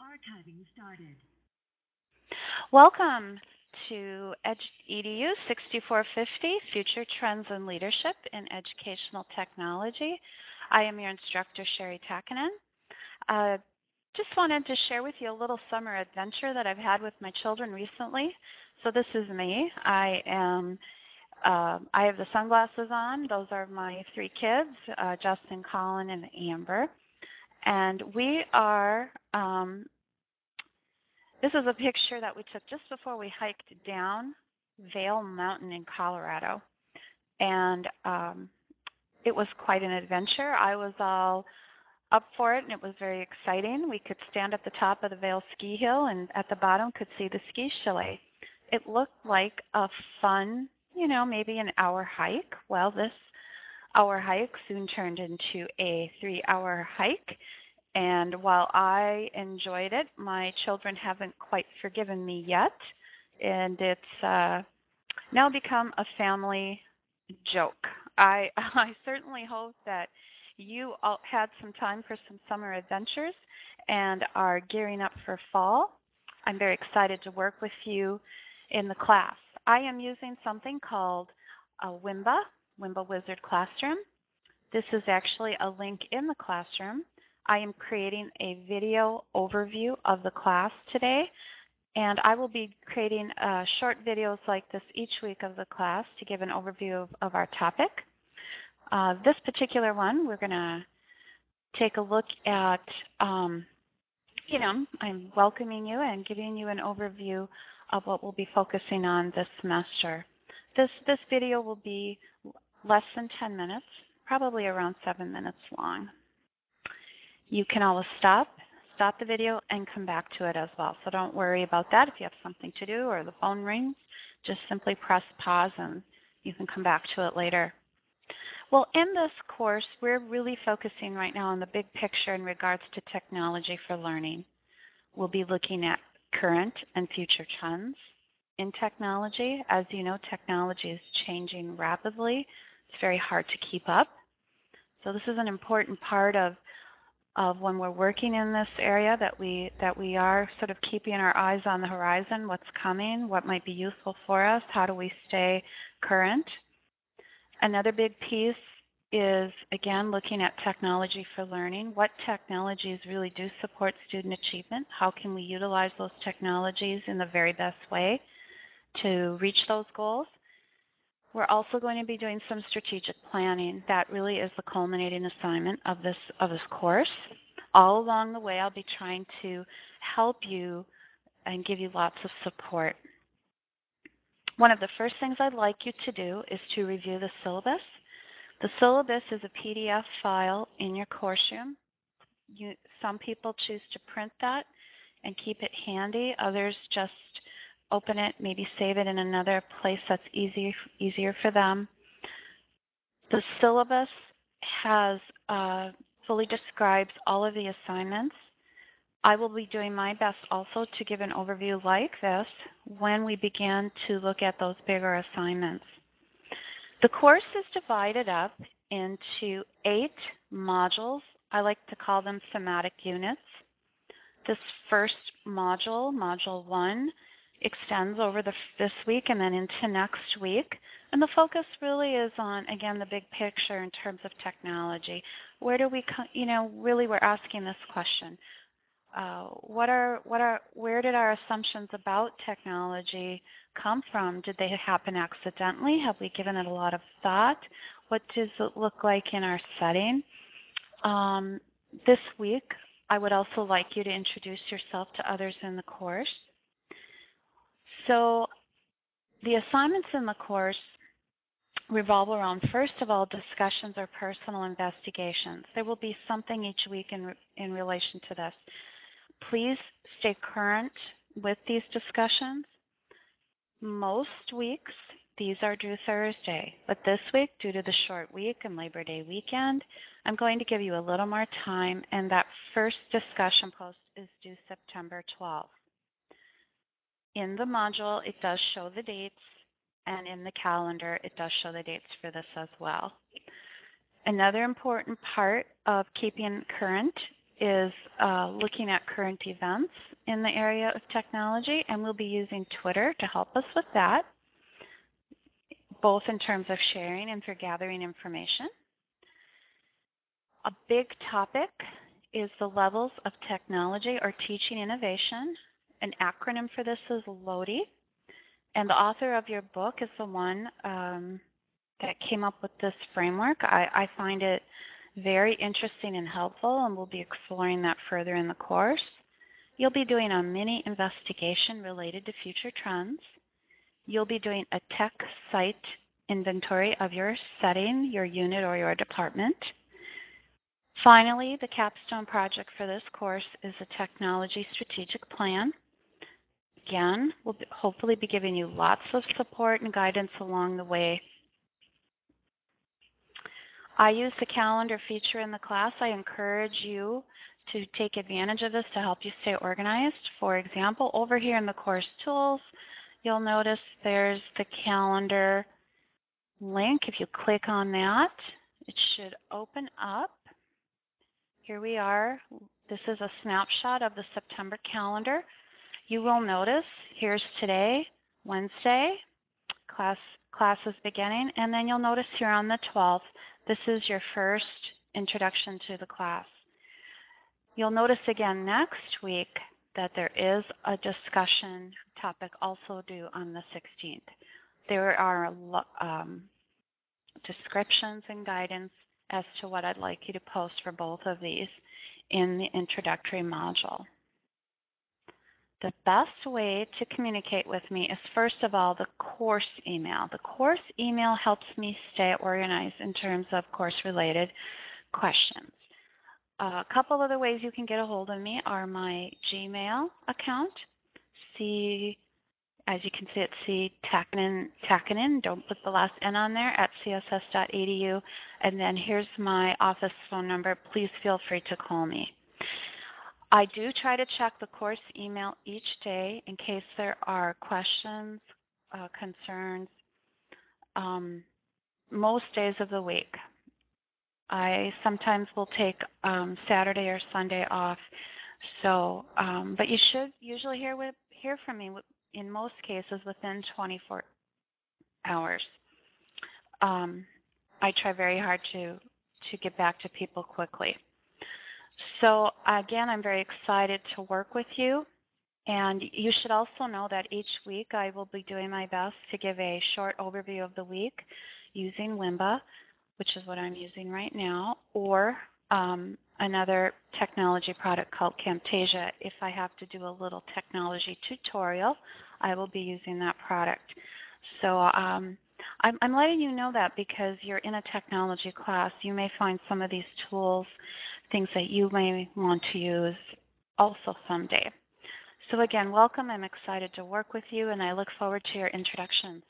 Archiving started. Welcome to EDU 6450, Future Trends in Leadership in Educational Technology. I am your instructor, Sherry Takinen. Just wanted to share with you a little summer adventure that I've had with my children recently. So this is me. I have the sunglasses on. Those are my three kids, Justin, Colin, and Amber. And we are this is a picture that we took just before we hiked down Vail Mountain in Colorado. And it was quite an adventure. I was all up for it, and it was very exciting. We could stand at the top of the Vail ski hill, and at the bottom could see the ski chalet. It looked like a fun, maybe an hour hike. Well, this hour hike soon turned into a 3-hour hike. And while I enjoyed it, my children haven't quite forgiven me yet. And it's now become a family joke. I certainly hope that you all had some time for some summer adventures and are gearing up for fall. I'm very excited to work with you in the class. I am using something called a Wimba Wizard Classroom. This is actually a link in the classroom. I am creating a video overview of the class today, and I will be creating short videos like this each week of the class to give an overview of our topic. This particular one, we're going to take a look at, I'm welcoming you and giving you an overview of what we'll be focusing on this semester. This video will be less than 10 minutes, probably around 7 minutes long. You can always stop the video, and come back to it as well. So don't worry about that. If you have something to do or the phone rings, just simply press pause and you can come back to it later. Well, in this course, we're really focusing right now on the big picture in regards to technology for learning. We'll be looking at current and future trends in technology. As you know, technology is changing rapidly. It's very hard to keep up. So this is an important part of when we're working in this area, that we are sort of keeping our eyes on the horizon, what's coming, what might be useful for us, how do we stay current. Another big piece is, again, looking at technology for learning. What technologies really do support student achievement? How can we utilize those technologies in the very best way to reach those goals? We're also going to be doing some strategic planning. That really is the culminating assignment of this course. All along the way, I'll be trying to help you and give you lots of support. One of the first things I'd like you to do is to review the syllabus. The syllabus is a PDF file in your course room. Some people choose to print that and keep it handy. Others just open it, maybe save it in another place that's easier for them. The syllabus has fully describes all of the assignments. I will be doing my best also to give an overview like this when we begin to look at those bigger assignments. The course is divided up into 8 modules. I like to call them thematic units. This first module, Module 1, extends over this week and then into next week. And the focus really is on, again, the big picture in terms of technology. Where do we, really we're asking this question. Where did our assumptions about technology come from? Did they happen accidentally? Have we given it a lot of thought? What does it look like in our setting? This week, I would also like you to introduce yourself to others in the course. So the assignments in the course revolve around, first of all, discussions or personal investigations. There will be something each week in relation to this. Please stay current with these discussions. Most weeks, these are due Thursday, but this week, due to the short week and Labor Day weekend, I'm going to give you a little more time, and that first discussion post is due September 12th. In the module, it does show the dates, and in the calendar, it does show the dates for this as well. Another important part of keeping current is looking at current events in the area of technology, and we'll be using Twitter to help us with that, both in terms of sharing and for gathering information. A big topic is the levels of technology or teaching innovation. An acronym for this is LOTI, and the author of your book is the one that came up with this framework. I find it very interesting and helpful, and we'll be exploring that further in the course. You'll be doing a mini investigation related to future trends. You'll be doing a tech site inventory of your setting, your unit, or your department. Finally, the capstone project for this course is a technology strategic plan. Again, we'll hopefully be giving you lots of support and guidance along the way. I use the calendar feature in the class. I encourage you to take advantage of this to help you stay organized. For example, over here in the course tools, you'll notice there's the calendar link. If you click on that, it should open up. Here we are. This is a snapshot of the September calendar. You will notice here's today, Wednesday, class is beginning, and then you'll notice here on the 12th, this is your first introduction to the class. You'll notice again next week that there is a discussion topic also due on the 16th. There are descriptions and guidance as to what I'd like you to post for both of these in the introductory module. The best way to communicate with me is, first of all, the course email. The course email helps me stay organized in terms of course-related questions. A couple other ways you can get a hold of me are my Gmail account. As you can see, it's C. Don't put the last N on there, at css.edu. And then here's my office phone number. Please feel free to call me. I do try to check the course email each day in case there are questions, concerns, most days of the week. I sometimes will take Saturday or Sunday off, so but you should usually hear from me in most cases within 24 hours. I try very hard to get back to people quickly. So again, I'm very excited to work with you, and you should also know that each week I will be doing my best to give a short overview of the week using Wimba, which is what I'm using right now, or another technology product called Camtasia. If I have to do a little technology tutorial, I will be using that product. So I'm letting you know that because you're in a technology class, you may find some of these tools, things that you may want to use also someday. So again, welcome. I'm excited to work with you, and I look forward to your introductions.